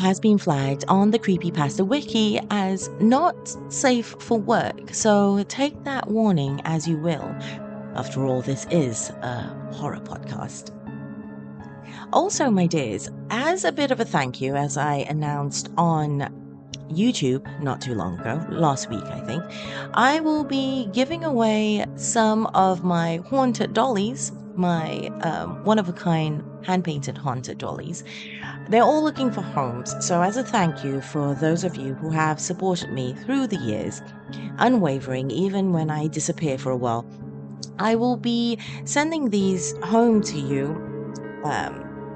has been flagged on the Creepypasta wiki as not safe for work, so take that warning as you will. After all, this is a horror podcast. Also, my dears, as a bit of a thank you, as I announced on YouTube not too long ago, last week I think, I will be giving away some of my haunted dollies, my one-of-a-kind hand-painted haunted dollies. They're all looking for homes, so as a thank you for those of you who have supported me through the years, unwavering even when I disappear for a while, I will be sending these home to you.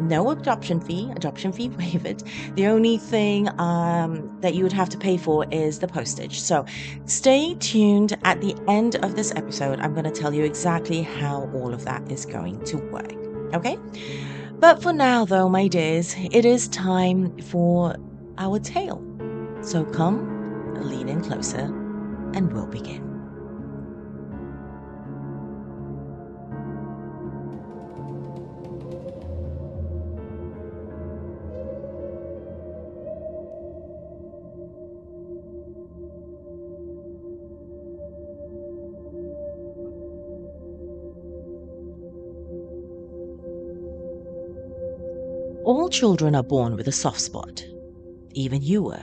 No adoption fee waived. The only thing that you would have to pay for is the postage. So stay tuned. At the end of this episode, I'm going to tell you exactly how all of that is going to work. Okay? But for now, though, my dears, it is time for our tale. So come, lean in closer, and we'll begin. All children are born with a soft spot. Even you were.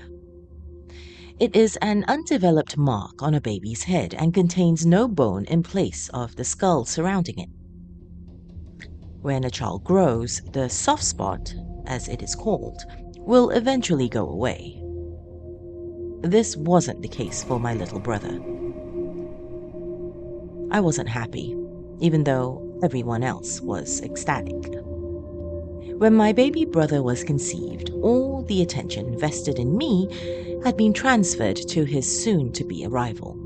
It is an undeveloped mark on a baby's head and contains no bone in place of the skull surrounding it. When a child grows, the soft spot, as it is called, will eventually go away. This wasn't the case for my little brother. I wasn't happy, even though everyone else was ecstatic. When my baby brother was conceived, all the attention vested in me had been transferred to his soon-to-be arrival.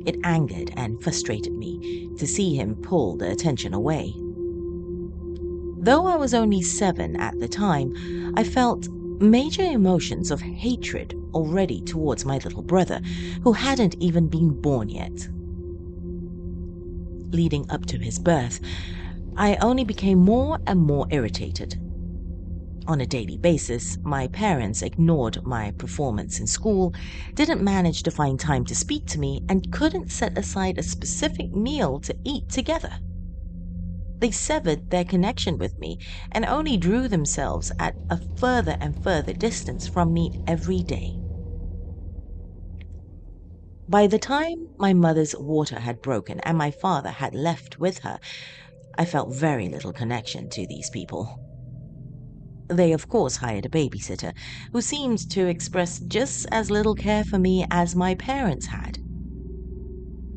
It angered and frustrated me to see him pull the attention away. Though I was only 7 at the time, I felt major emotions of hatred already towards my little brother, who hadn't even been born yet. Leading up to his birth, I only became more and more irritated. On a daily basis, my parents ignored my performance in school, didn't manage to find time to speak to me, and couldn't set aside a specific meal to eat together. They severed their connection with me and only drew themselves at a further and further distance from me every day. By the time my mother's water had broken and my father had left with her, I felt very little connection to these people. They, of course, hired a babysitter who seemed to express just as little care for me as my parents had.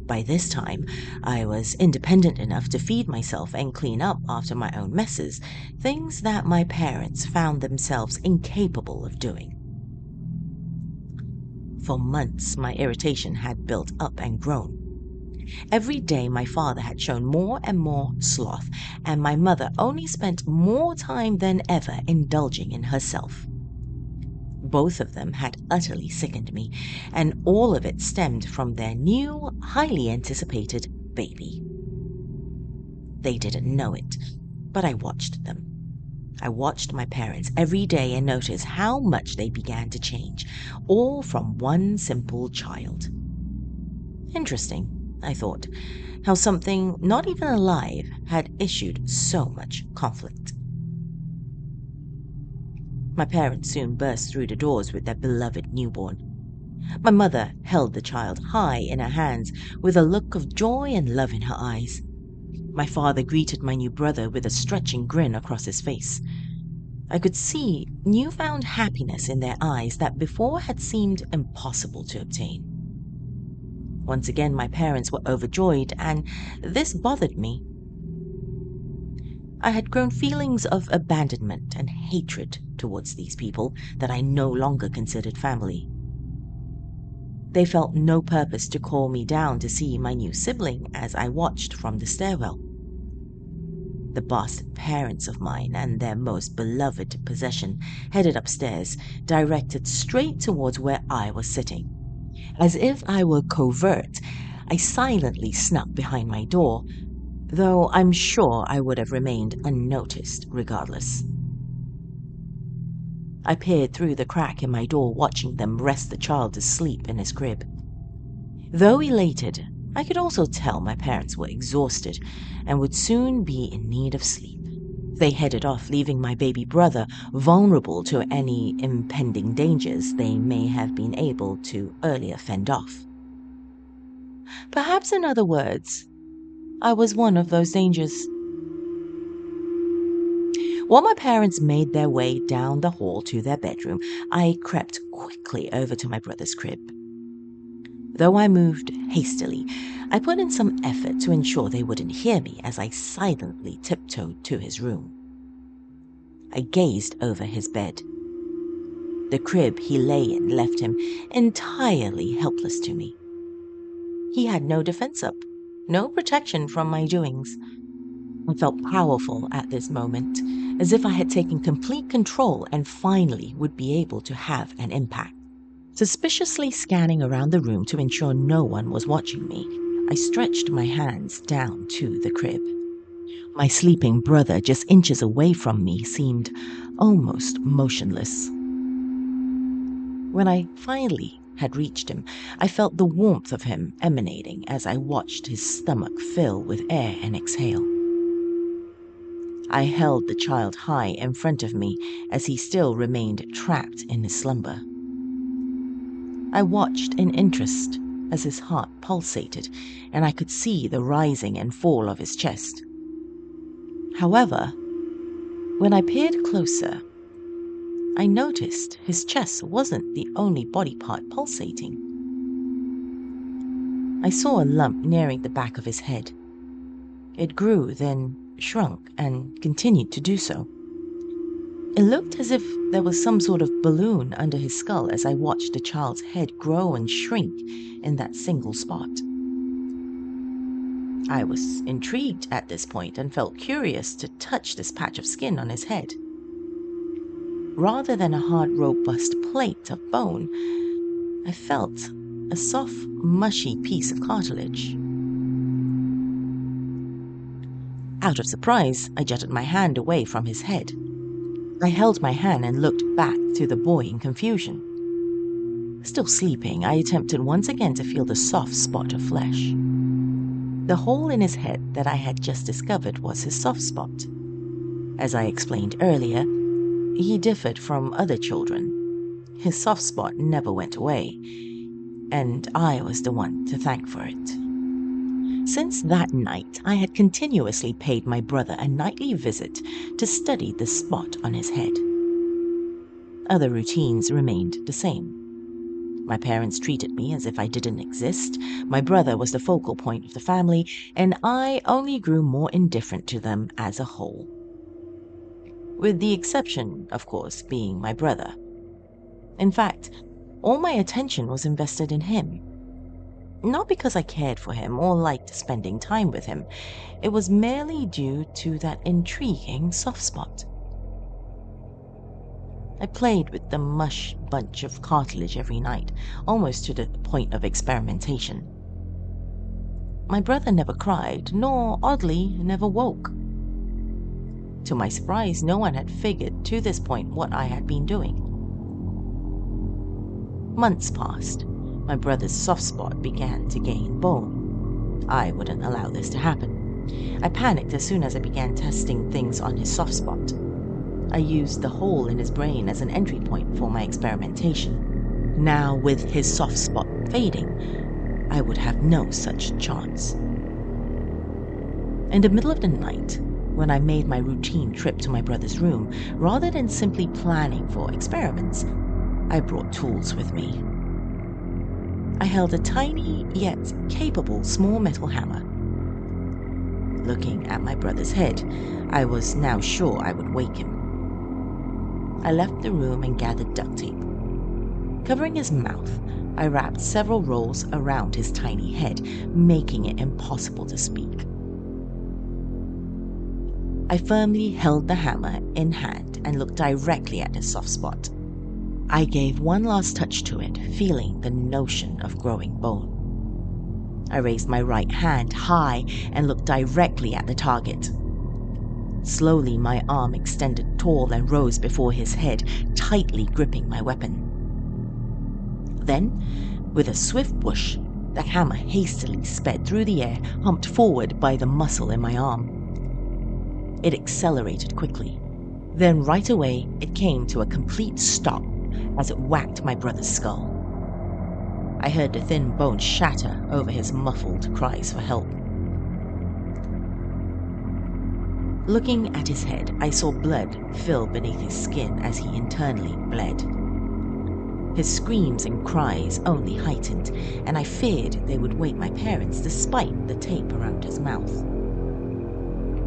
By this time, I was independent enough to feed myself and clean up after my own messes, things that my parents found themselves incapable of doing. For months, my irritation had built up and grown. Every day my father had shown more and more sloth, and my mother only spent more time than ever indulging in herself. Both of them had utterly sickened me, and all of it stemmed from their new, highly anticipated baby. They didn't know it, but I watched them. I watched my parents every day and noticed how much they began to change, all from one simple child. Interesting, I thought, how something not even alive had issued so much conflict. My parents soon burst through the doors with their beloved newborn. My mother held the child high in her hands with a look of joy and love in her eyes. My father greeted my new brother with a stretching grin across his face. I could see newfound happiness in their eyes that before had seemed impossible to obtain. Once again, my parents were overjoyed, and this bothered me. I had grown feelings of abandonment and hatred towards these people that I no longer considered family. They felt no purpose to call me down to see my new sibling as I watched from the stairwell. The bastard parents of mine and their most beloved possession headed upstairs, directed straight towards where I was sitting. As if I were covert, I silently snuck behind my door, though I'm sure I would have remained unnoticed regardless. I peered through the crack in my door, watching them rest the child to sleep in his crib. Though elated, I could also tell my parents were exhausted and would soon be in need of sleep. They headed off, leaving my baby brother vulnerable to any impending dangers they may have been able to earlier fend off. Perhaps in other words, I was one of those dangers. While my parents made their way down the hall to their bedroom, I crept quickly over to my brother's crib. Though I moved hastily, I put in some effort to ensure they wouldn't hear me as I silently tiptoed to his room. I gazed over his bed. The crib he lay in left him entirely helpless to me. He had no defense up, no protection from my doings. I felt powerful at this moment, as if I had taken complete control and finally would be able to have an impact. Suspiciously scanning around the room to ensure no one was watching me, I stretched my hands down to the crib. My sleeping brother, just inches away from me, seemed almost motionless. When I finally had reached him, I felt the warmth of him emanating as I watched his stomach fill with air and exhale. I held the child high in front of me as he still remained trapped in his slumber. I watched in interest as his heart pulsated and I could see the rising and fall of his chest. However, when I peered closer, I noticed his chest wasn't the only body part pulsating. I saw a lump nearing the back of his head. It grew, then shrunk, and continued to do so. It looked as if there was some sort of balloon under his skull as I watched the child's head grow and shrink in that single spot. I was intrigued at this point and felt curious to touch this patch of skin on his head. Rather than a hard, robust plate of bone, I felt a soft, mushy piece of cartilage. Out of surprise, I jutted my hand away from his head. I held my hand and looked back to the boy in confusion. Still sleeping, I attempted once again to feel the soft spot of flesh. The hole in his head that I had just discovered was his soft spot. As I explained earlier, he differed from other children. His soft spot never went away, and I was the one to thank for it. Since that night, I had continuously paid my brother a nightly visit to study the spot on his head. Other routines remained the same. My parents treated me as if I didn't exist, my brother was the focal point of the family, and I only grew more indifferent to them as a whole. With the exception, of course, being my brother. In fact, all my attention was invested in him. Not because I cared for him or liked spending time with him, it was merely due to that intriguing soft spot. I played with the mush bunch of cartilage every night, almost to the point of experimentation. My brother never cried, nor, oddly, never woke. To my surprise, no one had figured to this point what I had been doing. Months passed. My brother's soft spot began to gain bone. I wouldn't allow this to happen. I panicked as soon as I began testing things on his soft spot. I used the hole in his brain as an entry point for my experimentation. Now, with his soft spot fading, I would have no such chance. In the middle of the night, when I made my routine trip to my brother's room, rather than simply planning for experiments, I brought tools with me. I held a tiny, yet capable small metal hammer. Looking at my brother's head, I was now sure I would wake him. I left the room and gathered duct tape. Covering his mouth, I wrapped several rolls around his tiny head, making it impossible to speak. I firmly held the hammer in hand and looked directly at his soft spot. I gave one last touch to it, feeling the notion of growing bone. I raised my right hand high and looked directly at the target. Slowly, my arm extended tall and rose before his head, tightly gripping my weapon. Then, with a swift whoosh, the hammer hastily sped through the air, humped forward by the muscle in my arm. It accelerated quickly. Then right away, it came to a complete stop as it whacked my brother's skull. I heard the thin bone shatter over his muffled cries for help. Looking at his head, I saw blood fill beneath his skin as he internally bled. His screams and cries only heightened, and I feared they would wake my parents despite the tape around his mouth.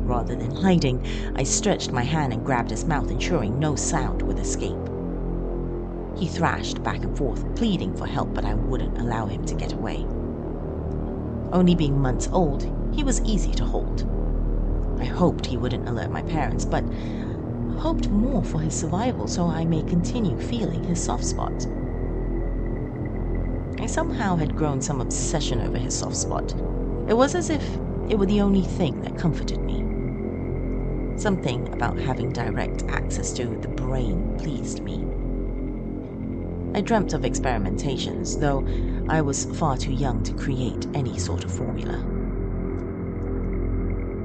Rather than hiding, I stretched my hand and grabbed his mouth, ensuring no sound would escape. He thrashed back and forth, pleading for help, but I wouldn't allow him to get away. Only being months old, he was easy to hold. I hoped he wouldn't alert my parents, but hoped more for his survival so I may continue feeling his soft spot. I somehow had grown some obsession over his soft spot. It was as if it were the only thing that comforted me. Something about having direct access to the brain pleased me. I dreamt of experimentations, though I was far too young to create any sort of formula.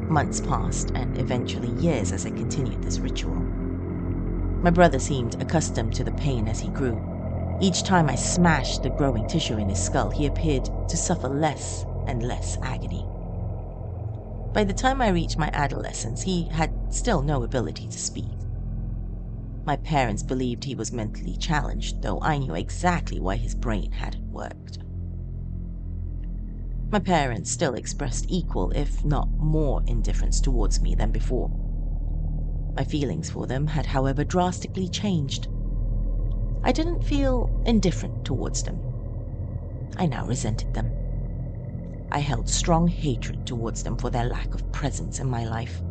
Months passed, and eventually years as I continued this ritual. My brother seemed accustomed to the pain as he grew. Each time I smashed the growing tissue in his skull, he appeared to suffer less and less agony. By the time I reached my adolescence, he had still no ability to speak. My parents believed he was mentally challenged, though I knew exactly why his brain hadn't worked. My parents still expressed equal, if not more, indifference towards me than before. My feelings for them had, however, drastically changed. I didn't feel indifferent towards them. I now resented them. I held strong hatred towards them for their lack of presence in my life.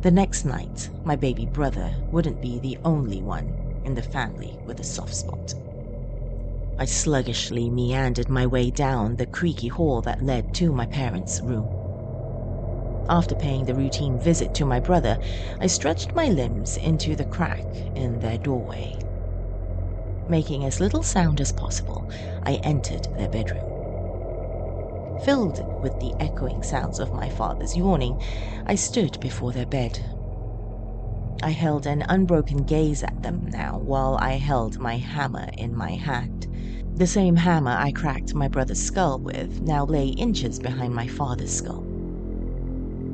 The next night, my baby brother wouldn't be the only one in the family with a soft spot. I sluggishly meandered my way down the creaky hall that led to my parents' room. After paying the routine visit to my brother, I stretched my limbs into the crack in their doorway. Making as little sound as possible, I entered their bedroom. Filled with the echoing sounds of my father's yawning, I stood before their bed. I held an unbroken gaze at them now while I held my hammer in my hand. The same hammer I cracked my brother's skull with now lay inches behind my father's skull.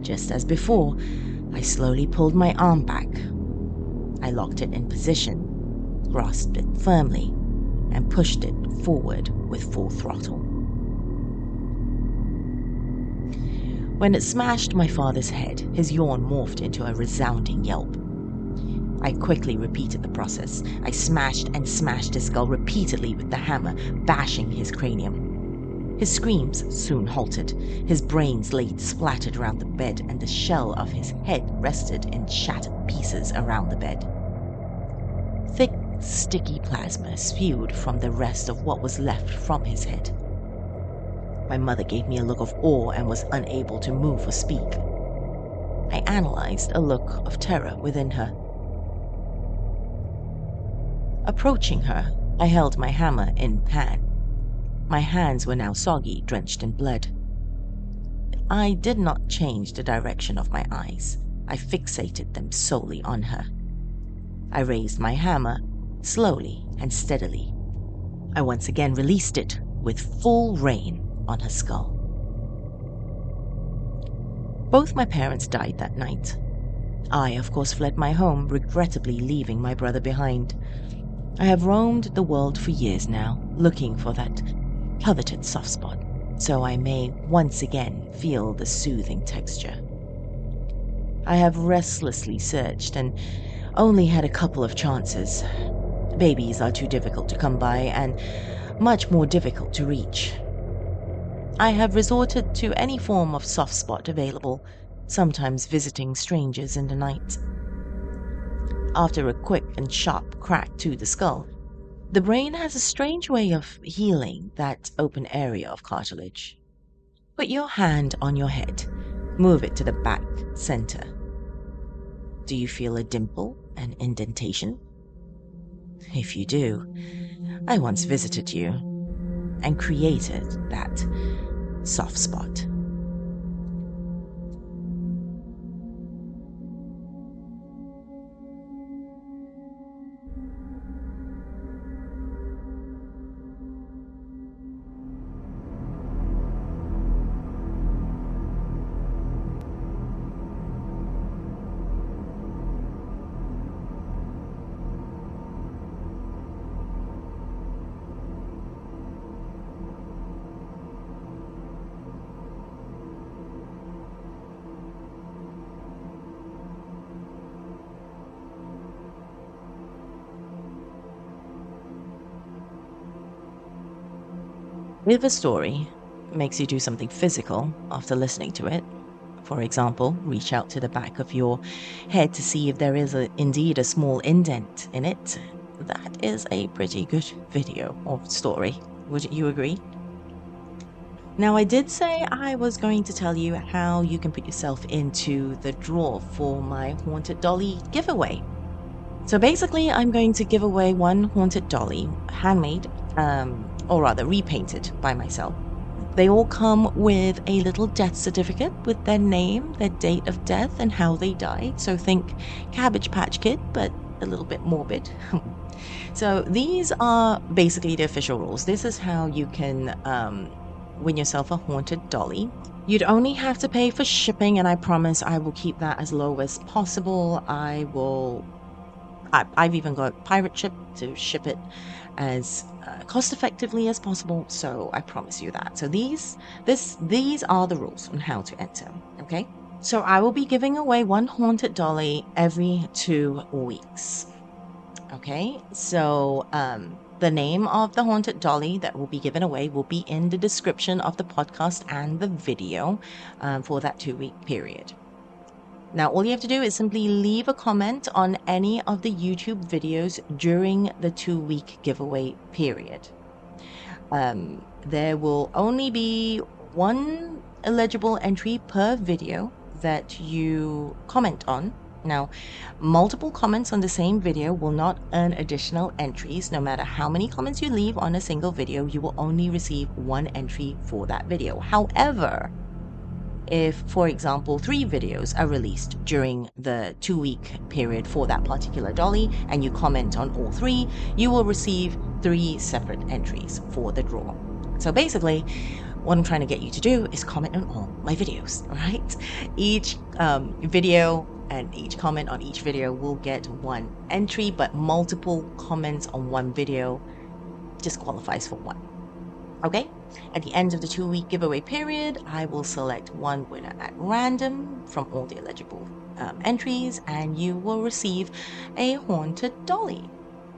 Just as before, I slowly pulled my arm back. I locked it in position, grasped it firmly, and pushed it forward with full throttle. When it smashed my father's head, his yawn morphed into a resounding yelp. I quickly repeated the process. I smashed and smashed his skull repeatedly with the hammer, bashing his cranium. His screams soon halted. His brains lay splattered around the bed, and the shell of his head rested in shattered pieces around the bed. Thick, sticky plasma spewed from the rest of what was left from his head. My mother gave me a look of awe and was unable to move or speak. I analyzed a look of terror within her. Approaching her, I held my hammer in pan. My hands were now soggy, drenched in blood. I did not change the direction of my eyes. I fixated them solely on her. I raised my hammer, slowly and steadily. I once again released it with full rein on her skull. Both my parents died that night. I, of course, fled my home, regrettably leaving my brother behind. I have roamed the world for years now, looking for that coveted soft spot, so I may once again feel the soothing texture. I have restlessly searched and only had a couple of chances. Babies are too difficult to come by and much more difficult to reach. I have resorted to any form of soft spot available, sometimes visiting strangers in the night. After a quick and sharp crack to the skull, the brain has a strange way of healing that open area of cartilage. Put your hand on your head, move it to the back center. Do you feel a dimple, an indentation? If you do, I once visited you and created that soft spot. If a story makes you do something physical after listening to it, for example, reach out to the back of your head to see if there is indeed a small indent in it, that is a pretty good video or story. Would you agree? Now, I did say I was going to tell you how you can put yourself into the draw for my Haunted Dolly giveaway. So basically, I'm going to give away one Haunted Dolly, handmade, or rather repainted by myself. They all come with a little death certificate with their name, their date of death, and how they died. So think Cabbage Patch Kid, but a little bit morbid. So these are basically the official rules. This is how you can win yourself a Haunted Dolly. You'd only have to pay for shipping, and I promise I will keep that as low as possible. I've even got pirate ship to ship it as cost effectively as possible, so I promise you that. So these are the rules on how to enter. Okay, so I will be giving away one Haunted Dolly every 2 weeks. Okay, so the name of the Haunted Dolly that will be given away will be in the description of the podcast and the video for that 2-week period. Now, all you have to do is simply leave a comment on any of the YouTube videos during the 2-week giveaway period. There will only be one eligible entry per video that you comment on. Now, multiple comments on the same video will not earn additional entries. No matter how many comments you leave on a single video, you will only receive one entry for that video. However, if, for example, 3 videos are released during the 2-week period for that particular dolly, and you comment on all 3, you will receive 3 separate entries for the draw. So basically, what I'm trying to get you to do is comment on all my videos, all right? Each video and each comment on each video will get 1 entry, but multiple comments on one video just qualifies for 1. Okay? At the end of the 2-week giveaway period, I will select one winner at random from all the eligible entries, and you will receive a Haunted Dolly.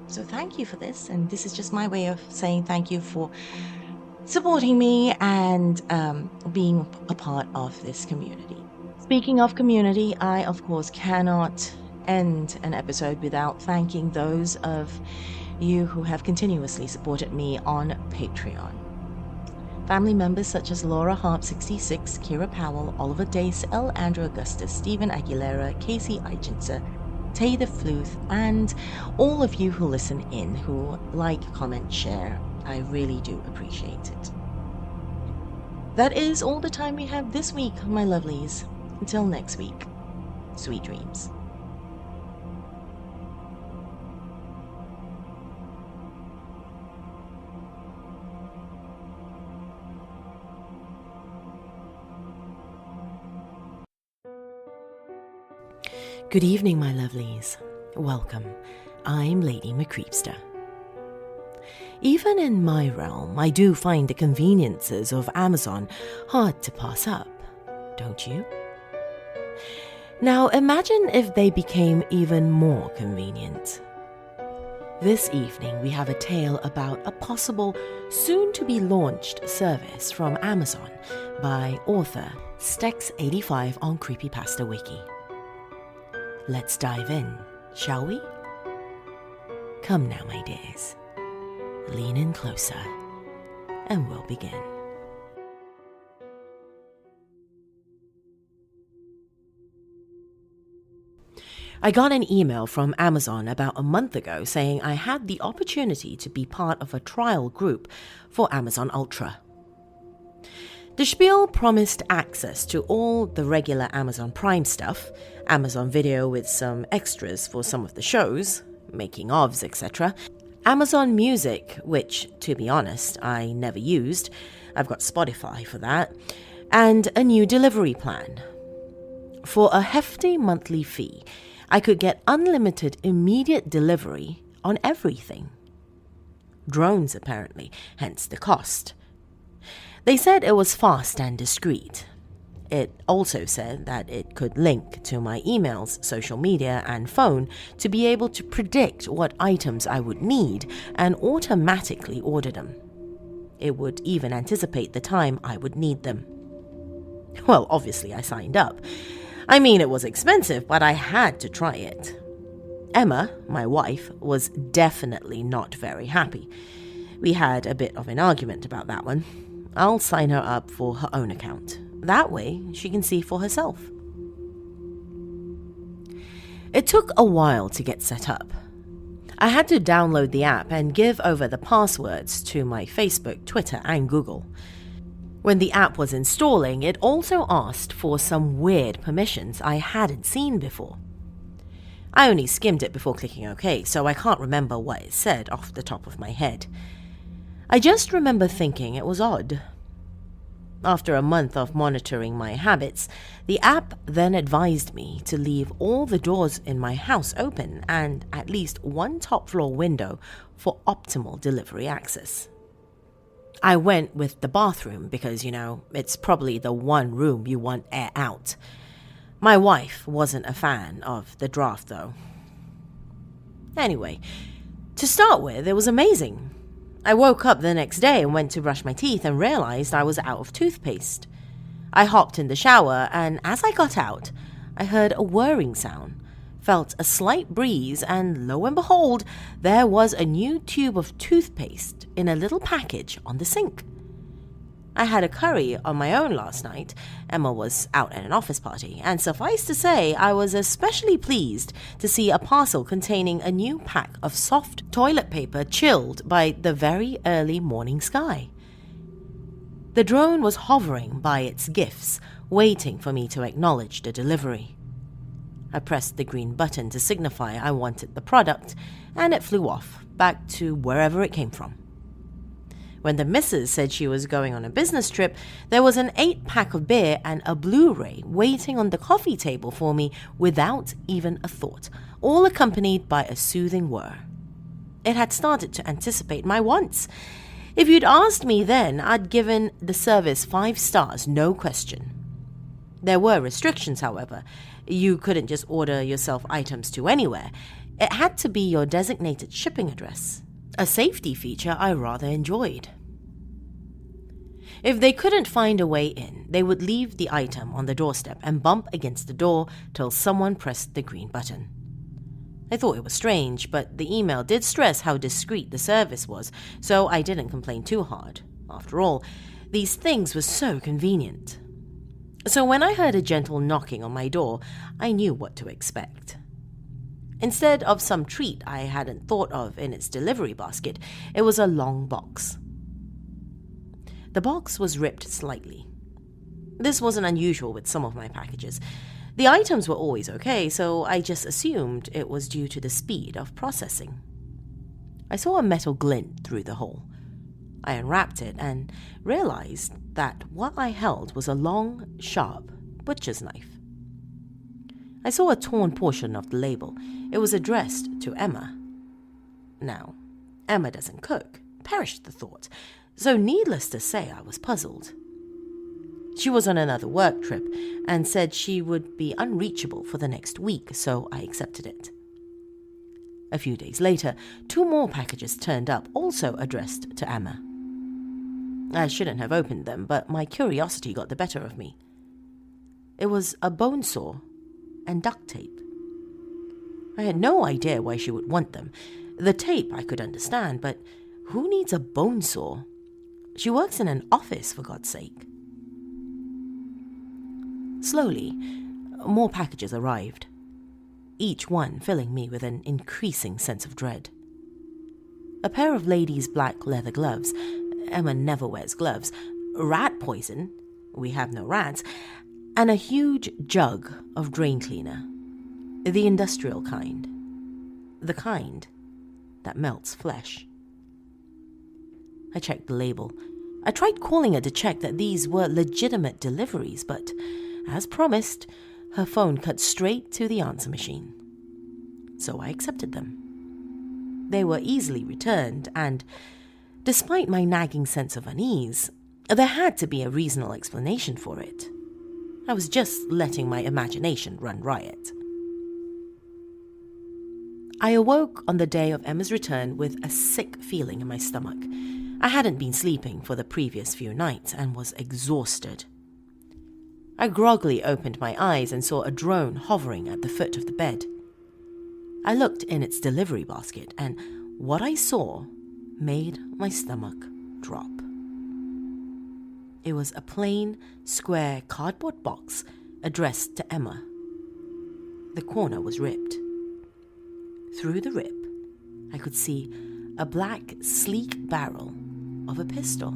So thank you for this, and this is just my way of saying thank you for supporting me and being a part of this community. Speaking of community, I of course cannot end an episode without thanking those of you who have continuously supported me on Patreon. Family members such as Laura Harp 66, Kira Powell, Oliver Dace, L. Andrew Augustus, Stephen Aguilera, Casey Eichenser, Tay the Fluth, and all of you who listen in, who like, comment, share. I really do appreciate it. That is all the time we have this week, my lovelies. Until next week, sweet dreams. Good evening, my lovelies. Welcome. I'm LadyMCreepsta. Even in my realm, I do find the conveniences of Amazon hard to pass up, don't you? Now imagine if they became even more convenient. This evening we have a tale about a possible soon-to-be-launched service from Amazon by author Stex85 on Creepypasta Wiki. Let's dive in, shall we? Come now, my dears. Lean in closer, and we'll begin. I got an email from Amazon about a month ago saying I had the opportunity to be part of a trial group for Amazon Ultra. The spiel promised access to all the regular Amazon Prime stuff, Amazon Video with some extras for some of the shows, making ofs, etc., Amazon Music, which, to be honest, I never used, I've got Spotify for that, and a new delivery plan. For a hefty monthly fee, I could get unlimited immediate delivery on everything. Drones, apparently, hence the cost. They said it was fast and discreet. It also said that it could link to my emails, social media, and phone to be able to predict what items I would need and automatically order them. It would even anticipate the time I would need them. Well, obviously I signed up. I mean, it was expensive, but I had to try it. Emma, my wife, was definitely not very happy. We had a bit of an argument about that one. I'll sign her up for her own account. That way, she can see for herself. It took a while to get set up. I had to download the app and give over the passwords to my Facebook, Twitter, and Google. When the app was installing, it also asked for some weird permissions I hadn't seen before. I only skimmed it before clicking OK, so I can't remember what it said off the top of my head. I just remember thinking it was odd. After a month of monitoring my habits, the app then advised me to leave all the doors in my house open and at least one top floor window for optimal delivery access. I went with the bathroom because, it's probably the one room you want air out. My wife wasn't a fan of the draft though. Anyway, to start with, it was amazing. I woke up the next day and went to brush my teeth and realized I was out of toothpaste. I hopped in the shower, and as I got out, I heard a whirring sound, felt a slight breeze, and lo and behold, there was a new tube of toothpaste in a little package on the sink. I had a curry on my own last night. Emma was out at an office party, and suffice to say, I was especially pleased to see a parcel containing a new pack of soft toilet paper chilled by the very early morning sky. The drone was hovering by its gifts, waiting for me to acknowledge the delivery. I pressed the green button to signify I wanted the product, and it flew off, back to wherever it came from. When the missus said she was going on a business trip, there was an 8-pack of beer and a Blu-ray waiting on the coffee table for me without even a thought, all accompanied by a soothing whir. It had started to anticipate my wants. If you'd asked me then, I'd given the service 5 stars, no question. There were restrictions, however. You couldn't just order yourself items to anywhere. It had to be your designated shipping address, a safety feature I rather enjoyed. If they couldn't find a way in, they would leave the item on the doorstep and bump against the door till someone pressed the green button. I thought it was strange, but the email did stress how discreet the service was, so I didn't complain too hard. After all, these things were so convenient. So when I heard a gentle knocking on my door, I knew what to expect. Instead of some treat I hadn't thought of in its delivery basket, it was a long box. The box was ripped slightly. This wasn't unusual with some of my packages. The items were always okay, so I just assumed it was due to the speed of processing. I saw a metal glint through the hole. I unwrapped it and realized that what I held was a long, sharp butcher's knife. I saw a torn portion of the label. It was addressed to Emma. Now, Emma doesn't cook, perished the thought, so needless to say I was puzzled. She was on another work trip and said she would be unreachable for the next week, so I accepted it. A few days later, 2 more packages turned up, also addressed to Emma. I shouldn't have opened them, but my curiosity got the better of me. It was a bone saw and duct tape. I had no idea why she would want them. The tape I could understand, but who needs a bone saw? She works in an office, for God's sake. Slowly, more packages arrived. each one filling me with an increasing sense of dread. A pair of ladies' black leather gloves, Emma never wears gloves, rat poison, we have no rats, and a huge jug of drain cleaner, the industrial kind, the kind that melts flesh. I checked the label. I tried calling her to check that these were legitimate deliveries, but, as promised, her phone cut straight to the answer machine. So I accepted them. They were easily returned, and, despite my nagging sense of unease, there had to be a reasonable explanation for it. I was just letting my imagination run riot. I awoke on the day of Emma's return with a sick feeling in my stomach. I hadn't been sleeping for the previous few nights and was exhausted. I groggily opened my eyes and saw a drone hovering at the foot of the bed. I looked in its delivery basket, and what I saw made my stomach drop. It was a plain, square cardboard box addressed to Emma. The corner was ripped. Through the rip, I could see a black, sleek barrel of a pistol.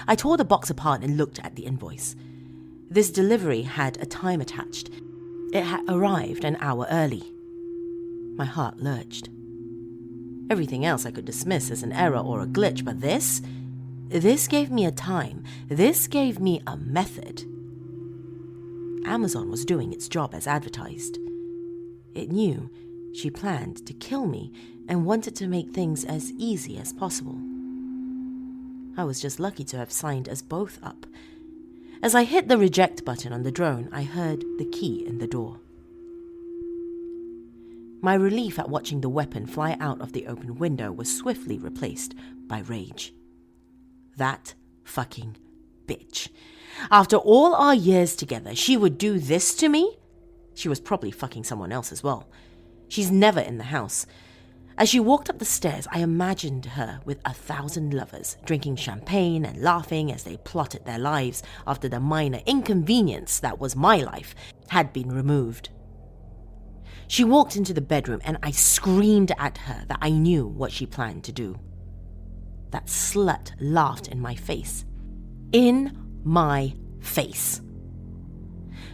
I tore the box apart and looked at the invoice. This delivery had a time attached. It had arrived an hour early. My heart lurched. Everything else I could dismiss as an error or a glitch, but this gave me a time. This gave me a method. Amazon was doing its job as advertised. It knew she planned to kill me and wanted to make things as easy as possible. I was just lucky to have signed us both up. As I hit the reject button on the drone, I heard the key in the door. My relief at watching the weapon fly out of the open window was swiftly replaced by rage. That fucking bitch. After all our years together, she would do this to me? She was probably fucking someone else as well. She's never in the house. As she walked up the stairs, I imagined her with 1,000 lovers, drinking champagne and laughing as they plotted their lives after the minor inconvenience that was my life had been removed. She walked into the bedroom and I screamed at her that I knew what she planned to do. That slut laughed in my face. In my face.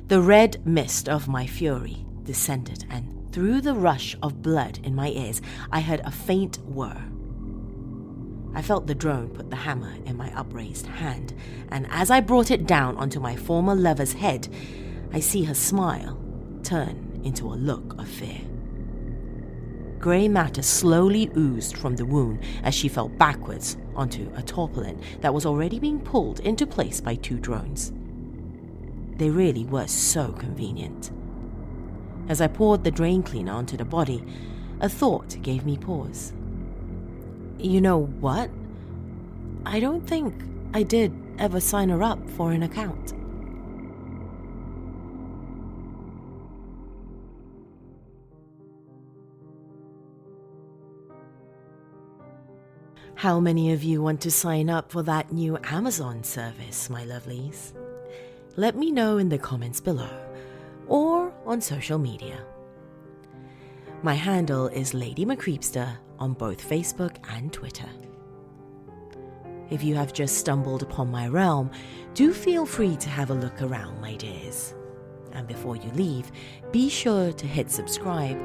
The red mist of my fury descended, and through the rush of blood in my ears, I heard a faint whir. I felt the drone put the hammer in my upraised hand, and as I brought it down onto my former lover's head, I see her smile turn into a look of fear. Grey matter slowly oozed from the wound as she fell backwards onto a tarpaulin that was already being pulled into place by 2 drones. They really were so convenient. As I poured the drain cleaner onto the body, a thought gave me pause. You know what? I don't think I did ever sign her up for an account. How many of you want to sign up for that new Amazon service, my lovelies? Let me know in the comments below or on social media. My handle is LadyMCreepsta on both Facebook and Twitter. If you have just stumbled upon my realm, do feel free to have a look around, my dears. And before you leave, be sure to hit subscribe,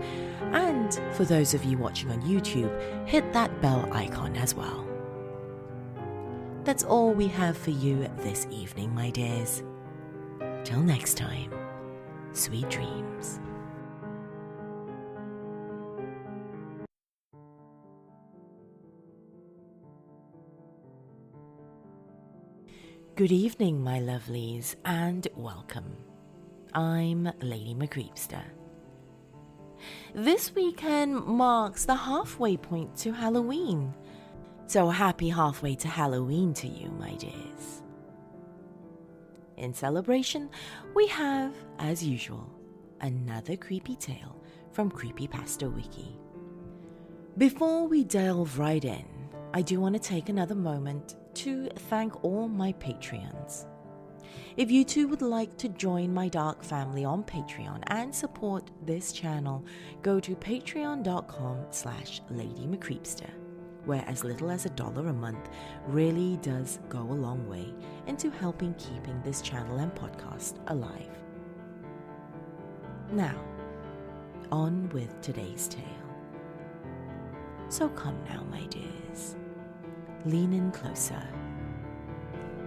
and for those of you watching on YouTube, hit that bell icon as well. That's all we have for you this evening, my dears. Till next time, sweet dreams. Good evening, my lovelies, and welcome. I'm LadyMCreepsta. This weekend marks the halfway point to Halloween. So happy halfway to Halloween to you, my dears. In celebration, we have, as usual, another creepy tale from Creepypasta Wiki. Before we delve right in, I do want to take another moment to thank all my Patreons. If you too would like to join my dark family on Patreon and support this channel, go to patreon.com/LadyMCreepsta, where as little as $1 a month really does go a long way into helping keeping this channel and podcast alive. Now, on with today's tale. So come now, my dears, lean in closer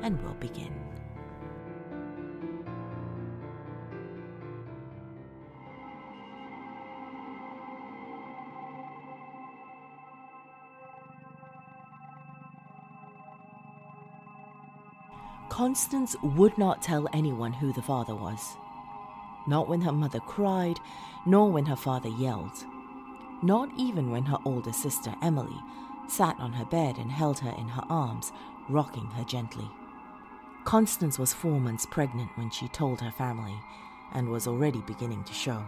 and we'll begin. Constance would not tell anyone who the father was. Not when her mother cried, nor when her father yelled. Not even when her older sister, Emily, sat on her bed and held her in her arms, rocking her gently. Constance was 4 months pregnant when she told her family, and was already beginning to show.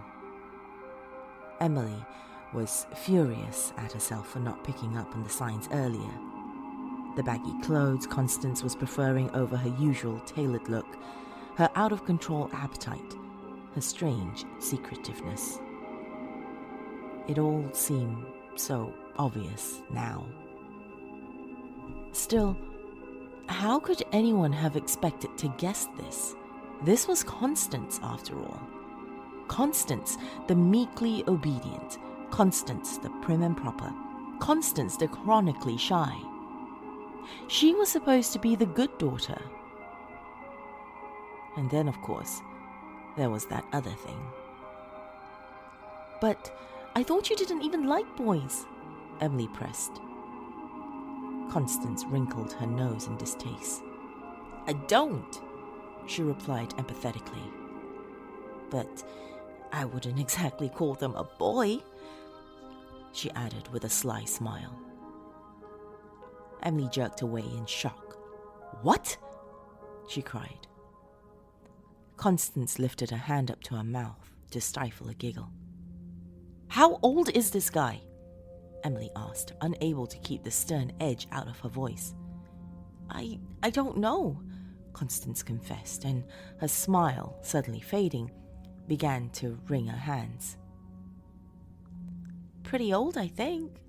Emily was furious at herself for not picking up on the signs earlier. The baggy clothes Constance was preferring over her usual tailored look, her out-of-control appetite, her strange secretiveness. It all seemed so obvious now. Still, how could anyone have expected to guess this? This was Constance, after all. Constance, the meekly obedient. Constance, the prim and proper. Constance, the chronically shy. She was supposed to be the good daughter. And then, of course, there was that other thing. But I thought you didn't even like boys, Emily pressed. Constance wrinkled her nose in distaste. I don't, she replied empathetically. But I wouldn't exactly call them a boy, she added with a sly smile. Emily jerked away in shock. What? She cried. Constance lifted her hand up to her mouth to stifle a giggle. How old is this guy? Emily asked, unable to keep the stern edge out of her voice. I don't know, Constance confessed, and her smile, suddenly fading, began to wring her hands. Pretty old, I think.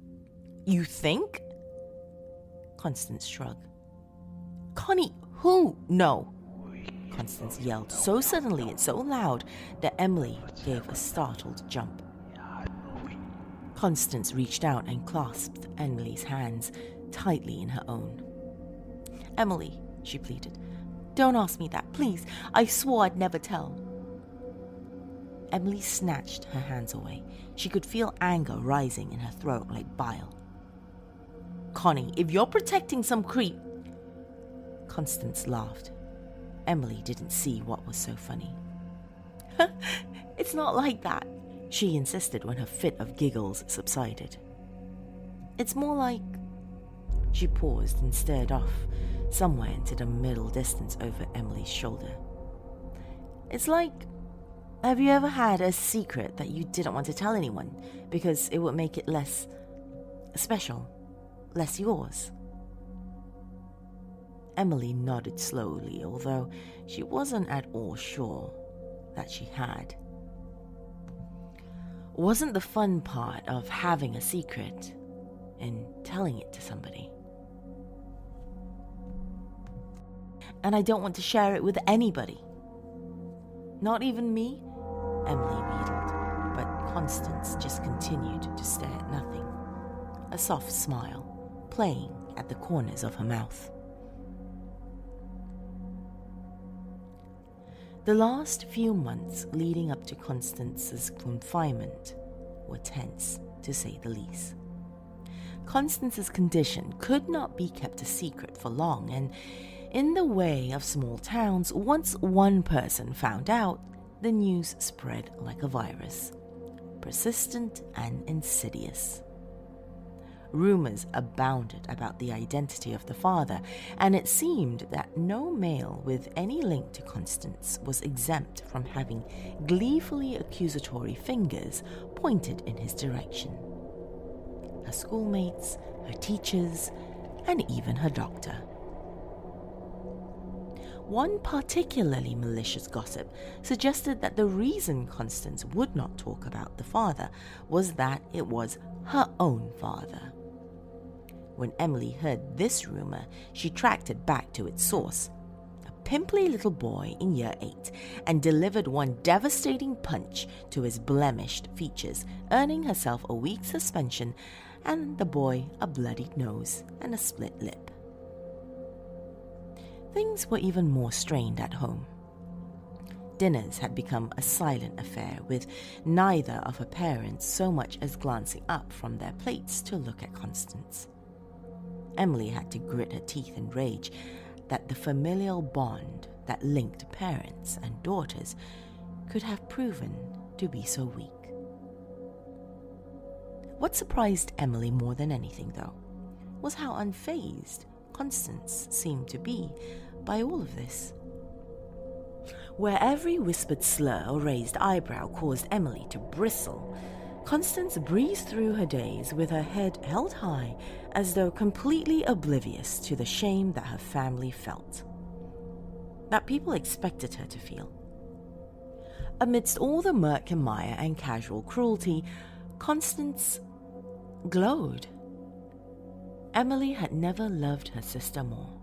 You think? Constance shrugged. Connie, who? No, Constance yelled so suddenly and so loud that Emily gave a startled jump. Constance reached out and clasped Emily's hands tightly in her own. Emily, she pleaded, don't ask me that, please. I swore I'd never tell. Emily snatched her hands away. She could feel anger rising in her throat like bile. Connie, if you're protecting some creep... Constance laughed. Emily didn't see what was so funny. It's not like that, she insisted when her fit of giggles subsided. It's more like... She paused and stared off, somewhere into the middle distance over Emily's shoulder. It's like... Have you ever had a secret that you didn't want to tell anyone because it would make it less special, less yours? Emily nodded slowly, although she wasn't at all sure that she had. Wasn't the fun part of having a secret and telling it to somebody? And I don't want to share it with anybody. Not even me? Emily wheedled, but Constance just continued to stare at nothing, a soft smile playing at the corners of her mouth. The last few months leading up to Constance's confinement were tense, to say the least. Constance's condition could not be kept a secret for long, and in the way of small towns, once one person found out, the news spread like a virus, persistent and insidious. Rumors abounded about the identity of the father, and it seemed that no male with any link to Constance was exempt from having gleefully accusatory fingers pointed in his direction. Her schoolmates, her teachers, and even her doctor. One particularly malicious gossip suggested that the reason Constance would not talk about the father was that it was her own father. When Emily heard this rumor, she tracked it back to its source, a pimply little boy in year 8, and delivered one devastating punch to his blemished features, earning herself a week's suspension and the boy a bloodied nose and a split lip. Things were even more strained at home. Dinners had become a silent affair, with neither of her parents so much as glancing up from their plates to look at Constance. Emily had to grit her teeth in rage that the familial bond that linked parents and daughters could have proven to be so weak. What surprised Emily more than anything, though, was how unfazed Constance seemed to be by all of this. Where every whispered slur or raised eyebrow caused Emily to bristle, Constance breezed through her days with her head held high, as though completely oblivious to the shame that her family felt, that people expected her to feel. Amidst all the murk and mire and casual cruelty, Constance glowed. Emily had never loved her sister more.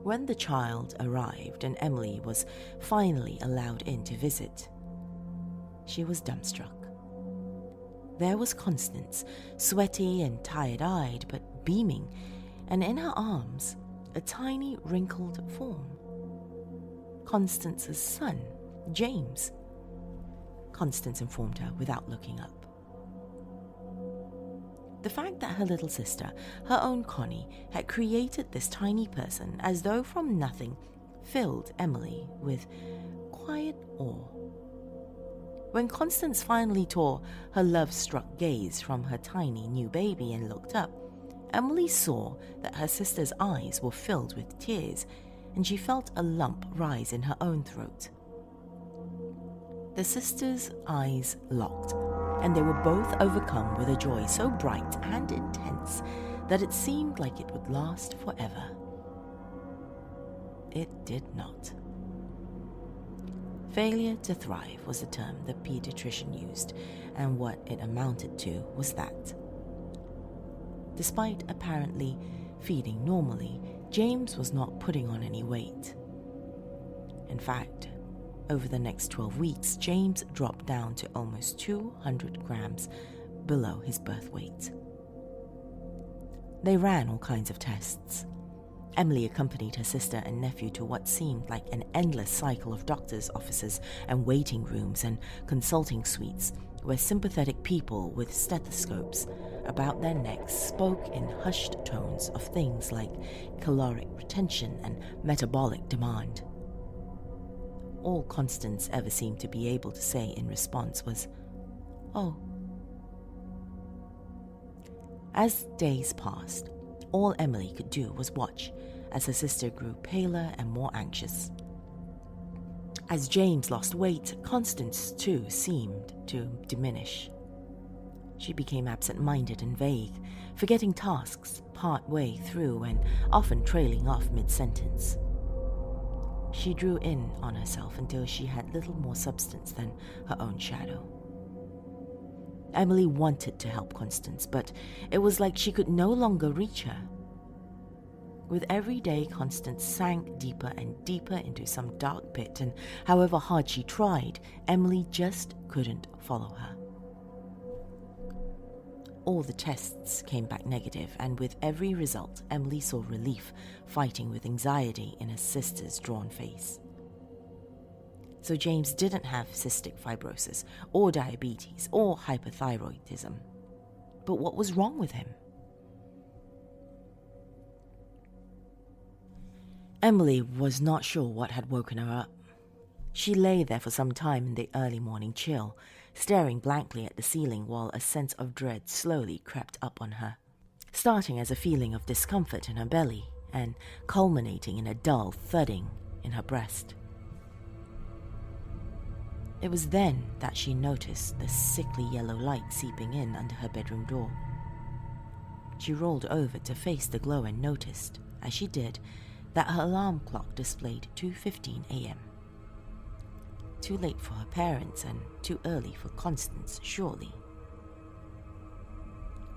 When the child arrived and Emily was finally allowed in to visit, she was dumbstruck. There was Constance, sweaty and tired-eyed but beaming, and in her arms a tiny wrinkled form. Constance's son, James. Constance informed her without looking up. The fact that her little sister, her own Connie, had created this tiny person as though from nothing filled Emily with quiet awe. When Constance finally tore her love-struck gaze from her tiny new baby and looked up, Emily saw that her sister's eyes were filled with tears, and she felt a lump rise in her own throat. The sisters' eyes locked, and they were both overcome with a joy so bright and intense that it seemed like it would last forever. It did not. Failure to thrive was the term the pediatrician used, and what it amounted to was that. Despite apparently feeding normally, James was not putting on any weight. In fact, over the next 12 weeks, James dropped down to almost 200 grams below his birth weight. They ran all kinds of tests. Emily accompanied her sister and nephew to what seemed like an endless cycle of doctors' offices and waiting rooms and consulting suites, where sympathetic people with stethoscopes about their necks spoke in hushed tones of things like caloric retention and metabolic demand. All Constance ever seemed to be able to say in response was, "Oh." As days passed, all Emily could do was watch as her sister grew paler and more anxious. As James lost weight, Constance too seemed to diminish. She became absent-minded and vague, forgetting tasks part way through and often trailing off mid-sentence. She drew in on herself until she had little more substance than her own shadow. Emily wanted to help Constance, but it was like she could no longer reach her. With every day, Constance sank deeper and deeper into some dark pit, and however hard she tried, Emily just couldn't follow her. All the tests came back negative, and with every result, Emily saw relief, fighting with anxiety in her sister's drawn face. So James didn't have cystic fibrosis, or diabetes, or hypothyroidism. But what was wrong with him? Emily was not sure what had woken her up. She lay there for some time in the early morning chill, staring blankly at the ceiling while a sense of dread slowly crept up on her, starting as a feeling of discomfort in her belly and culminating in a dull thudding in her breast. It was then that she noticed the sickly yellow light seeping in under her bedroom door. She rolled over to face the glow and noticed, as she did, that her alarm clock displayed 2:15 a.m. Too late for her parents and too early for Constance, surely.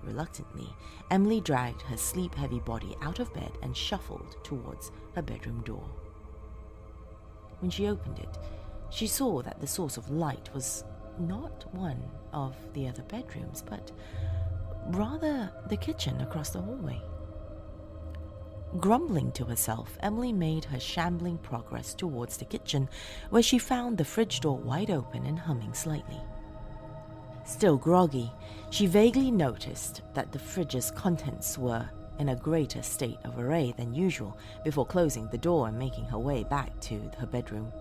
Reluctantly, Emily dragged her sleep-heavy body out of bed and shuffled towards her bedroom door. When she opened it, she saw that the source of light was not one of the other bedrooms, but rather the kitchen across the hallway. Grumbling to herself, Emily made her shambling progress towards the kitchen, where she found the fridge door wide open and humming slightly. Still groggy, she vaguely noticed that the fridge's contents were in a greater state of array than usual before closing the door and making her way back to her bedroom.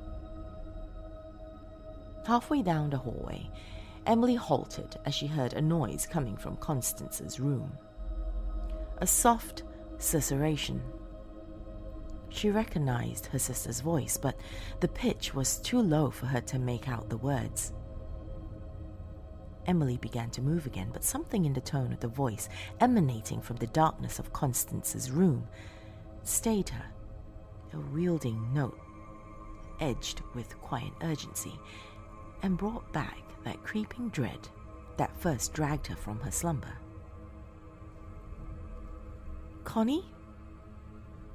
Halfway down the hallway, Emily halted as she heard a noise coming from Constance's room. A soft susurration. She recognized her sister's voice, but the pitch was too low for her to make out the words. Emily began to move again, but something in the tone of the voice emanating from the darkness of Constance's room stayed her, a wielding note edged with quiet urgency, and brought back that creeping dread that first dragged her from her slumber. "Connie?"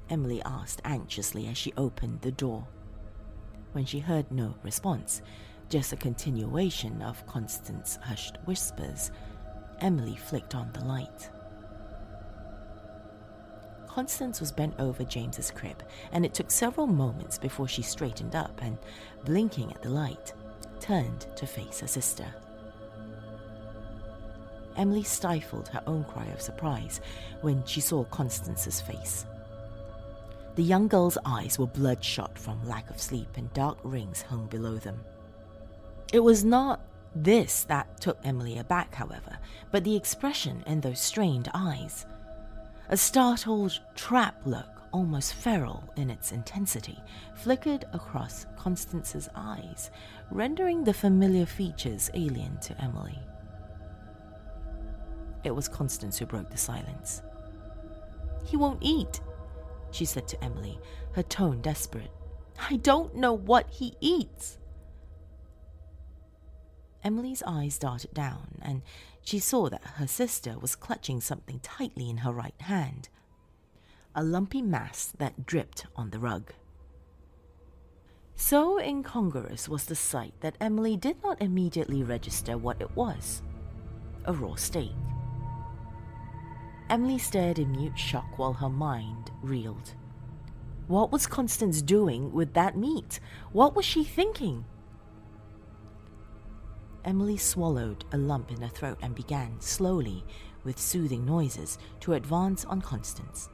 Emily asked anxiously as she opened the door. When she heard no response, just a continuation of Constance's hushed whispers, Emily flicked on the light. Constance was bent over James's crib, and it took several moments before she straightened up and, blinking at the light, turned to face her sister. Emily stifled her own cry of surprise when she saw Constance's face. The young girl's eyes were bloodshot from lack of sleep, and dark rings hung below them. It was not this that took Emily aback, however, but the expression in those strained eyes. A startled, trapped look, almost feral in its intensity, flickered across Constance's eyes, rendering the familiar features alien to Emily. It was Constance who broke the silence. "He won't eat," she said to Emily, her tone desperate. "I don't know what he eats." Emily's eyes darted down, and she saw that her sister was clutching something tightly in her right hand, a lumpy mass that dripped on the rug. So incongruous was the sight that Emily did not immediately register what it was: a raw steak. Emily stared in mute shock while her mind reeled. What was Constance doing with that meat? What was she thinking? Emily swallowed a lump in her throat and began, slowly, with soothing noises, to advance on Constance.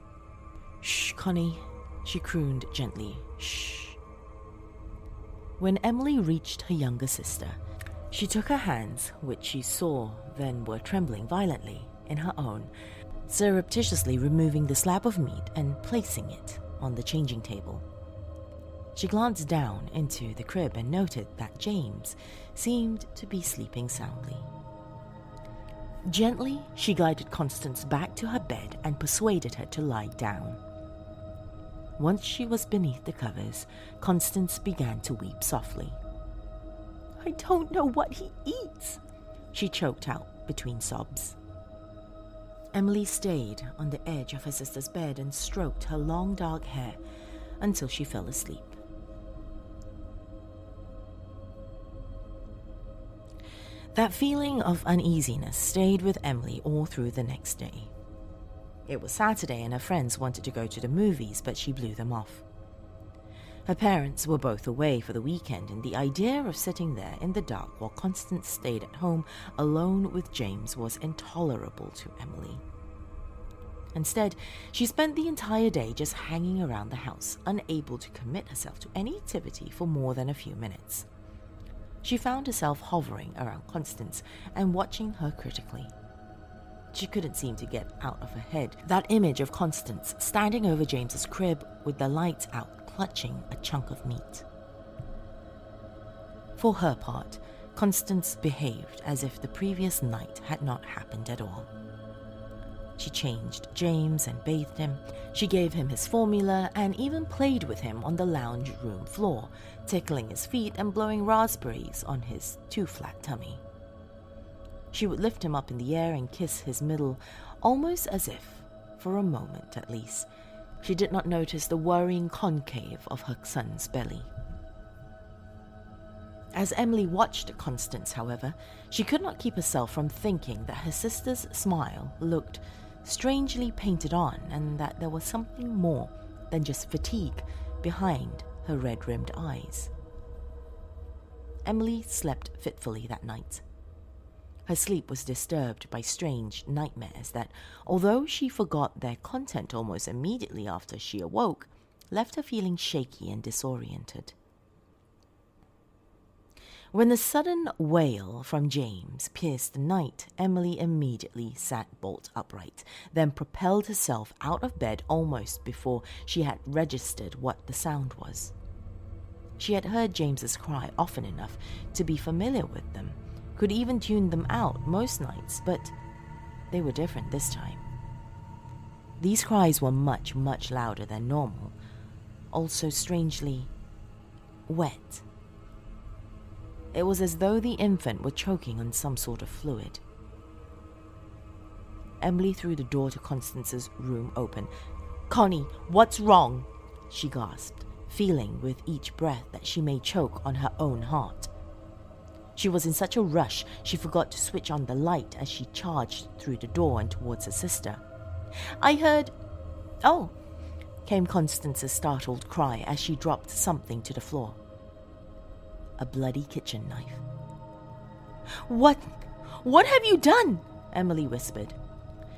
"Shh, Connie," she crooned gently. "Shh." When Emily reached her younger sister, she took her hands, which she saw then were trembling violently, in her own, surreptitiously removing the slab of meat and placing it on the changing table. She glanced down into the crib and noted that James seemed to be sleeping soundly. Gently, she guided Constance back to her bed and persuaded her to lie down. Once she was beneath the covers, Constance began to weep softly. "I don't know what he eats," she choked out between sobs. Emily stayed on the edge of her sister's bed and stroked her long dark hair until she fell asleep. That feeling of uneasiness stayed with Emily all through the next day. It was Saturday and her friends wanted to go to the movies, but she blew them off. Her parents were both away for the weekend, and the idea of sitting there in the dark while Constance stayed at home alone with James was intolerable to Emily. Instead, she spent the entire day just hanging around the house, unable to commit herself to any activity for more than a few minutes. She found herself hovering around Constance and watching her critically. She couldn't seem to get out of her head that image of Constance standing over James's crib with the lights out, clutching a chunk of meat. For her part, Constance behaved as if the previous night had not happened at all. She changed James and bathed him. She gave him his formula and even played with him on the lounge room floor, tickling his feet and blowing raspberries on his too flat tummy. She would lift him up in the air and kiss his middle, almost as if, for a moment at least, she did not notice the worrying concave of her son's belly. As Emily watched Constance, however, she could not keep herself from thinking that her sister's smile looked strangely painted on and that there was something more than just fatigue behind her red-rimmed eyes. Emily slept fitfully that night. Her sleep was disturbed by strange nightmares that, although she forgot their content almost immediately after she awoke, left her feeling shaky and disoriented. When the sudden wail from James pierced the night, Emily immediately sat bolt upright, then propelled herself out of bed almost before she had registered what the sound was. She had heard James's cry often enough to be familiar with them, could even tune them out most nights, but they were different this time. These cries were much, much louder than normal, also strangely wet. It was as though the infant were choking on some sort of fluid. Emily threw the door to Constance's room open. "Connie, what's wrong?" she gasped, feeling with each breath that she may choke on her own heart. She was in such a rush she forgot to switch on the light as she charged through the door and towards her sister. "I heard..." "Oh," came Constance's startled cry as she dropped something to the floor. A bloody kitchen knife. What have you done?" Emily whispered.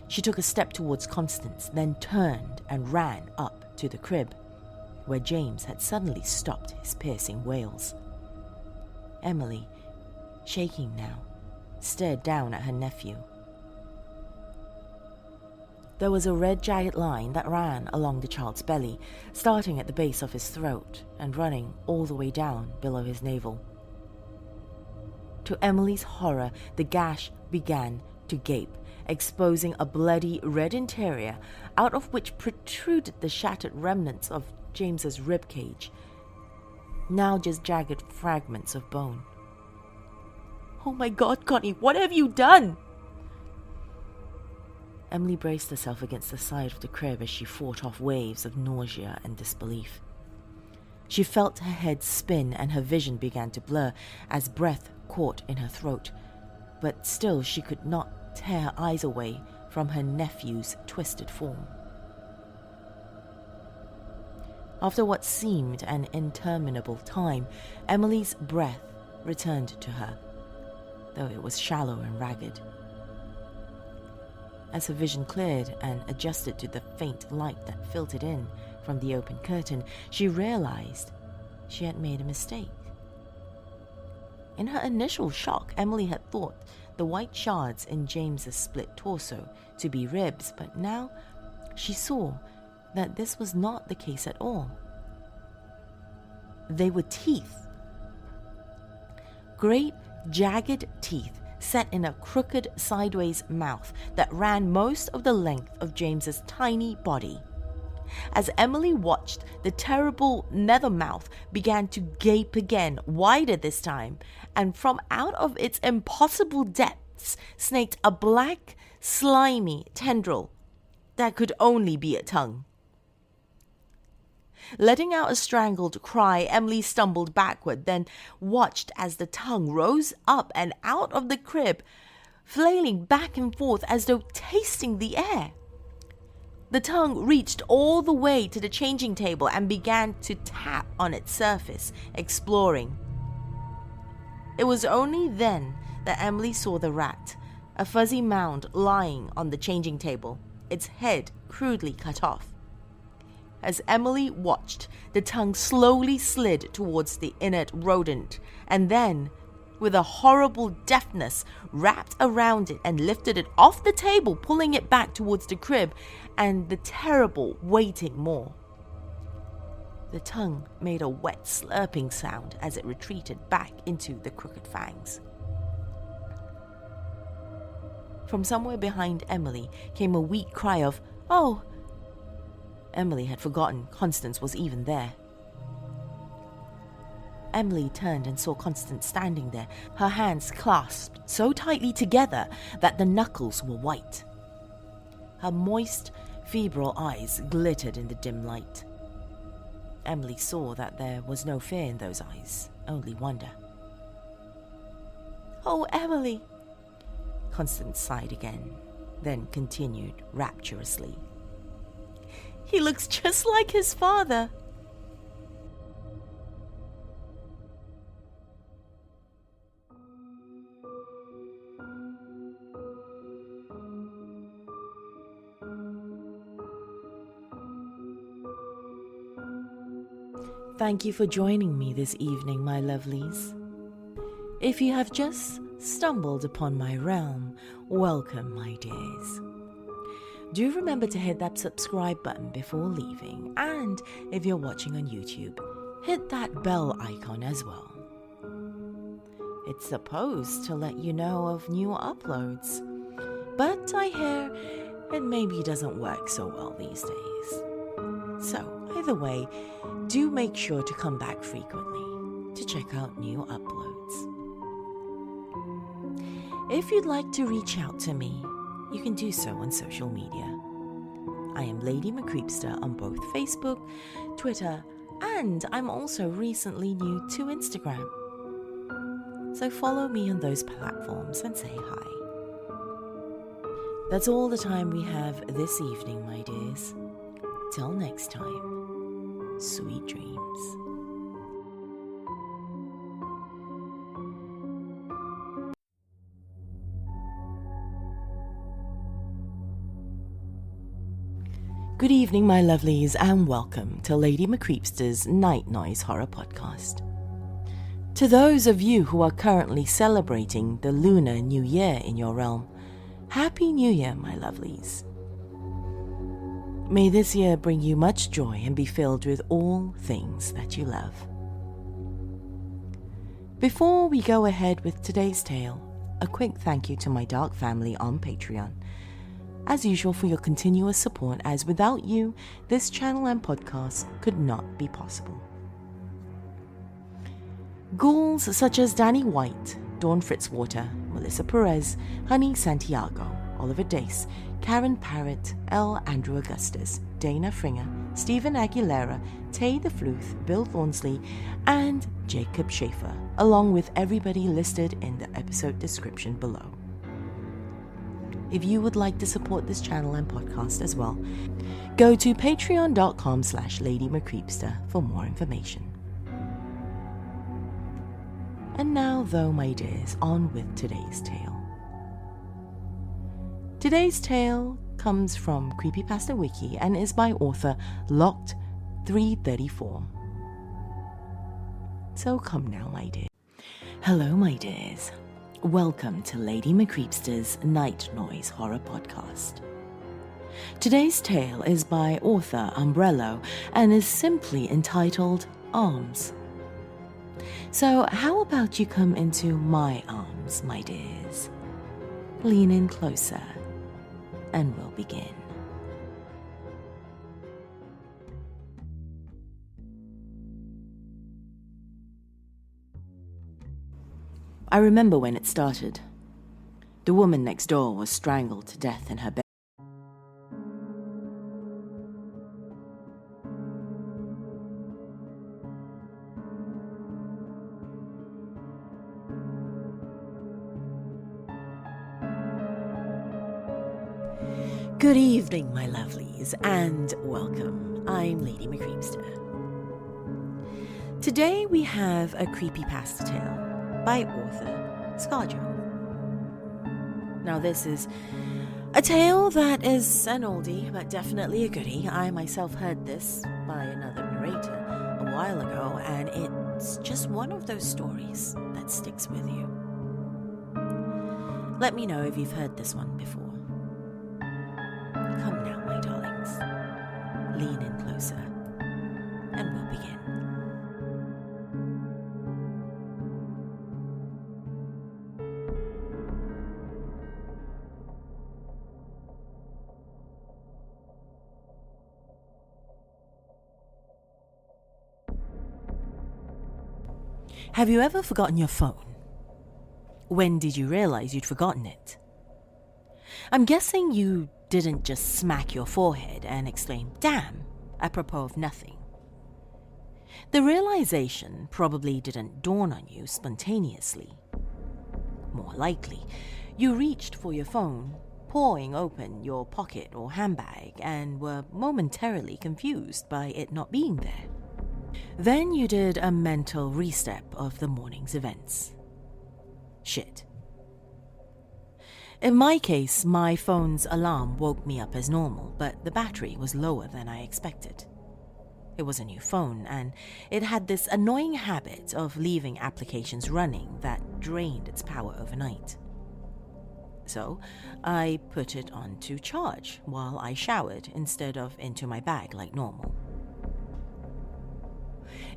She took a step towards Constance, then turned and ran up to the crib, where James had suddenly stopped his piercing wails. Emily, shaking now, stared down at her nephew. There was a red jagged line that ran along the child's belly, starting at the base of his throat and running all the way down below his navel. To Emily's horror, the gash began to gape, exposing a bloody red interior out of which protruded the shattered remnants of James's rib cage, now just jagged fragments of bone. "Oh my God, Connie, what have you done?" Emily braced herself against the side of the crib as she fought off waves of nausea and disbelief. She felt her head spin and her vision began to blur as breath caught in her throat, but still she could not tear her eyes away from her nephew's twisted form. After what seemed an interminable time, Emily's breath returned to her, though it was shallow and ragged. As her vision cleared and adjusted to the faint light that filtered in from the open curtain, she realized she had made a mistake. In her initial shock, Emily had thought the white shards in James's split torso to be ribs, but now she saw that this was not the case at all. They were teeth. Great, jagged teeth set in a crooked sideways mouth that ran most of the length of James's tiny body. As Emily watched, the terrible nether mouth began to gape again, wider this time, and from out of its impossible depths snaked a black, slimy tendril that could only be a tongue. Letting out a strangled cry, Emily stumbled backward, then watched as the tongue rose up and out of the crib, flailing back and forth as though tasting the air. The tongue reached all the way to the changing table and began to tap on its surface, exploring. It was only then that Emily saw the rat, a fuzzy mound lying on the changing table, its head crudely cut off. As Emily watched, the tongue slowly slid towards the inert rodent, and then, with a horrible deftness, wrapped around it and lifted it off the table, pulling it back towards the crib and the terrible waiting maw. The tongue made a wet slurping sound as it retreated back into the crooked fangs. From somewhere behind Emily came a weak cry of, "Oh!" Emily had forgotten Constance was even there. Emily turned and saw Constance standing there, her hands clasped so tightly together that the knuckles were white. Her moist, febrile eyes glittered in the dim light. Emily saw that there was no fear in those eyes, only wonder. "Oh, Emily!" Constance sighed again, then continued rapturously. "He looks just like his father." Thank you for joining me this evening, my lovelies. If you have just stumbled upon my realm, welcome, my dears. Do remember to hit that subscribe button before leaving, and if you're watching on YouTube, hit that bell icon as well. It's supposed to let you know of new uploads, but I hear it maybe doesn't work so well these days. So, either way, do make sure to come back frequently to check out new uploads. If you'd like to reach out to me, you can do so on social media. I am LadyMCreepsta on both Facebook, Twitter, and I'm also recently new to Instagram. So follow me on those platforms and say hi. That's all the time we have this evening, my dears. Till next time, sweet dreams. Good evening, my lovelies, and welcome to LadyMCreepsta's Night Noise Horror Podcast. To those of you who are currently celebrating the Lunar New Year in your realm, Happy New Year, my lovelies. May this year bring you much joy and be filled with all things that you love. Before we go ahead with today's tale, a quick thank you to my dark family on Patreon. As usual, for your continuous support, as without you, this channel and podcast could not be possible. Ghouls such as Danny White, Dawn Fritzwater, Melissa Perez, Honey Santiago, Oliver Dace, Karen Parrott, L. Andrew Augustus, Dana Fringer, Stephen Aguilera, Tay the Fluth, Bill Thornsley, and Jacob Schaefer, along with everybody listed in the episode description below. If you would like to support this channel and podcast as well, go to patreon.com/LadyMCreepsta for more information. And now, though, my dears, on with today's tale. Today's tale comes from Creepypasta Wiki and is by author Locked334. So come now, my dear. Hello, my dears. Welcome to LadyMCreepsta's Night Noise Horror Podcast. Today's tale is by author Umbrello and is simply entitled Arms. So how about you come into my arms, my dears? Lean in closer and we'll begin. I remember when it started. The woman next door was strangled to death in her bed. Good evening, my lovelies, and welcome. I'm LadyMCreepsta. Today we have a creepypasta tale by author Scarjo. Now this is a tale that is an oldie, but definitely a goodie. I myself heard this by another narrator a while ago, and it's just one of those stories that sticks with you. Let me know if you've heard this one before. Come now, my darlings. Lean in closer, and we'll begin. Have you ever forgotten your phone? When did you realize you'd forgotten it? I'm guessing you didn't just smack your forehead and exclaim, "Damn," apropos of nothing. The realization probably didn't dawn on you spontaneously. More likely, you reached for your phone, pawing open your pocket or handbag, and were momentarily confused by it not being there. Then you did a mental restep of the morning's events. Shit. In my case, my phone's alarm woke me up as normal, but the battery was lower than I expected. It was a new phone, and it had this annoying habit of leaving applications running that drained its power overnight. So, I put it on to charge while I showered instead of into my bag like normal.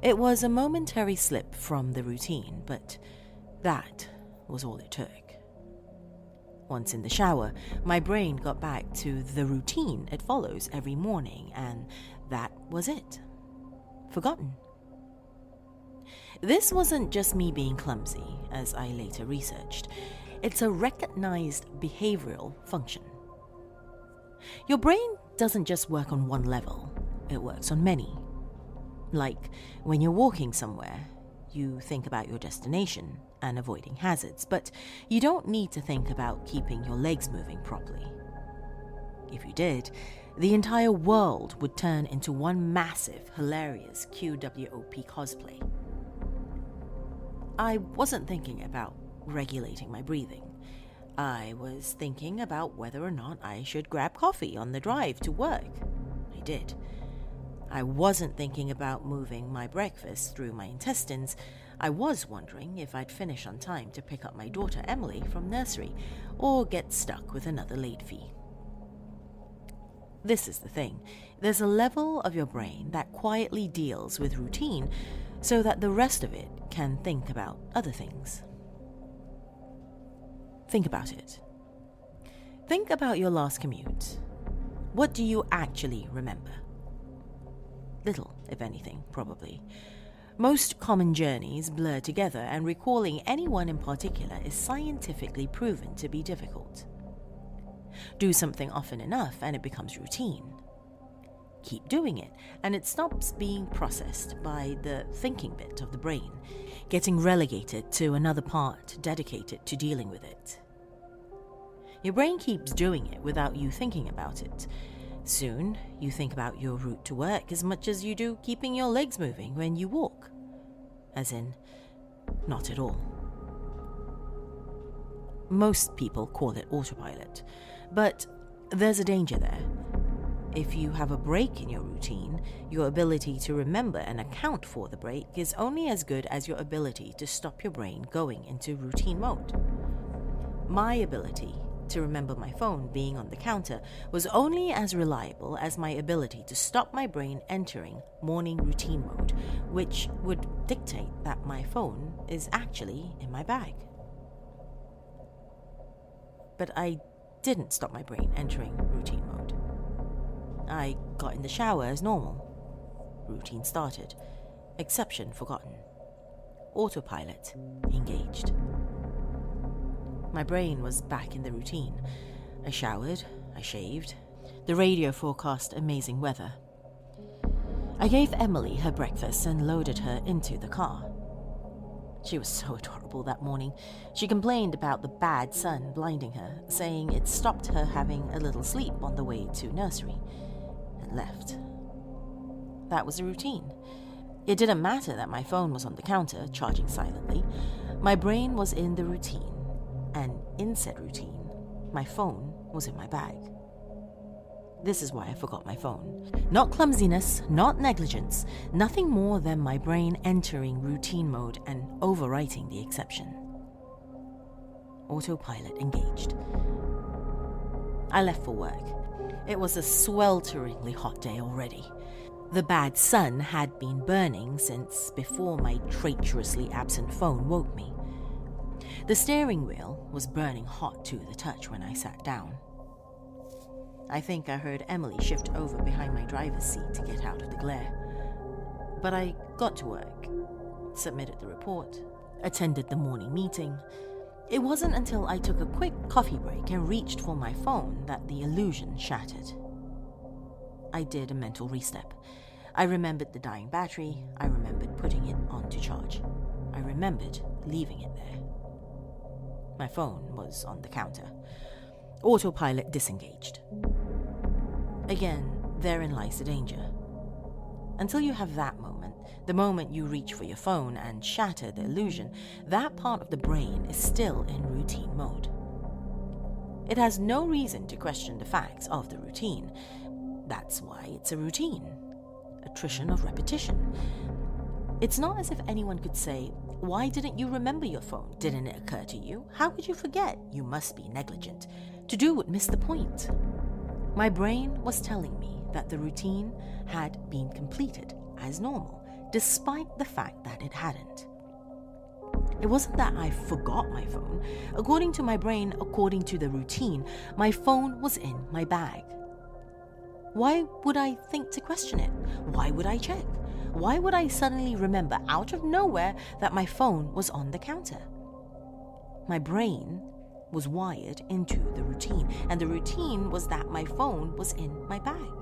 It was a momentary slip from the routine, but that was all it took. Once in the shower, my brain got back to the routine it follows every morning, and that was it. Forgotten. This wasn't just me being clumsy, as I later researched. It's a recognized behavioral function. Your brain doesn't just work on one level, it works on many. Like when you're walking somewhere, you think about your destination and avoiding hazards, but you don't need to think about keeping your legs moving properly. If you did, the entire world would turn into one massive, hilarious QWOP cosplay. I wasn't thinking about regulating my breathing. I was thinking about whether or not I should grab coffee on the drive to work. I did. I wasn't thinking about moving my breakfast through my intestines. I was wondering if I'd finish on time to pick up my daughter Emily from nursery or get stuck with another late fee. This is the thing. There's a level of your brain that quietly deals with routine so that the rest of it can think about other things. Think about it. Think about your last commute. What do you actually remember? Little, if anything, probably. Most common journeys blur together, and recalling anyone in particular is scientifically proven to be difficult. Do something often enough and it becomes routine. Keep doing it and it stops being processed by the thinking bit of the brain, getting relegated to another part dedicated to dealing with it. Your brain keeps doing it without you thinking about it. Soon, you think about your route to work as much as you do keeping your legs moving when you walk. As in, not at all. Most people call it autopilot, but there's a danger there. If you have a break in your routine, your ability to remember and account for the break is only as good as your ability to stop your brain going into routine mode. My ability to remember my phone being on the counter was only as reliable as my ability to stop my brain entering morning routine mode, which would dictate that my phone is actually in my bag. But I didn't stop my brain entering routine mode. I got in the shower as normal. Routine started. Exception forgotten. Autopilot engaged. My brain was back in the routine. I showered, I shaved. The radio forecast amazing weather. I gave Emily her breakfast and loaded her into the car. She was so adorable that morning. She complained about the bad sun blinding her, saying it stopped her having a little sleep on the way to nursery, and left. That was a routine. It didn't matter that my phone was on the counter, charging silently. My brain was in the routine, and in said routine, my phone was in my bag. This is why I forgot my phone. Not clumsiness, not negligence, nothing more than my brain entering routine mode and overwriting the exception. Autopilot engaged. I left for work. It was a swelteringly hot day already. The bad sun had been burning since before my traitorously absent phone woke me. The steering wheel was burning hot to the touch when I sat down. I think I heard Emily shift over behind my driver's seat to get out of the glare. But I got to work. submitted the report, attended the morning meeting. It wasn't until I took a quick coffee break and reached for my phone that the illusion shattered. I did a mental restep. I remembered the dying battery. I remembered putting it on to charge. I remembered leaving it there. My phone was on the counter. Autopilot disengaged. Again, therein lies the danger. Until you have that moment, the moment you reach for your phone and shatter the illusion, that part of the brain is still in routine mode. It has no reason to question the facts of the routine. That's why it's a routine. Attrition of repetition. It's not as if anyone could say, "Why didn't you remember your phone? Didn't it occur to you? How could you forget? You must be negligent." To do would miss the point. My brain was telling me that the routine had been completed as normal, despite the fact that it hadn't. It wasn't that I forgot my phone. According to my brain, according to the routine, my phone was in my bag. Why would I think to question it? Why would I check? Why would I suddenly remember out of nowhere that my phone was on the counter? My brain was wired into the routine, and the routine was that my phone was in my bag.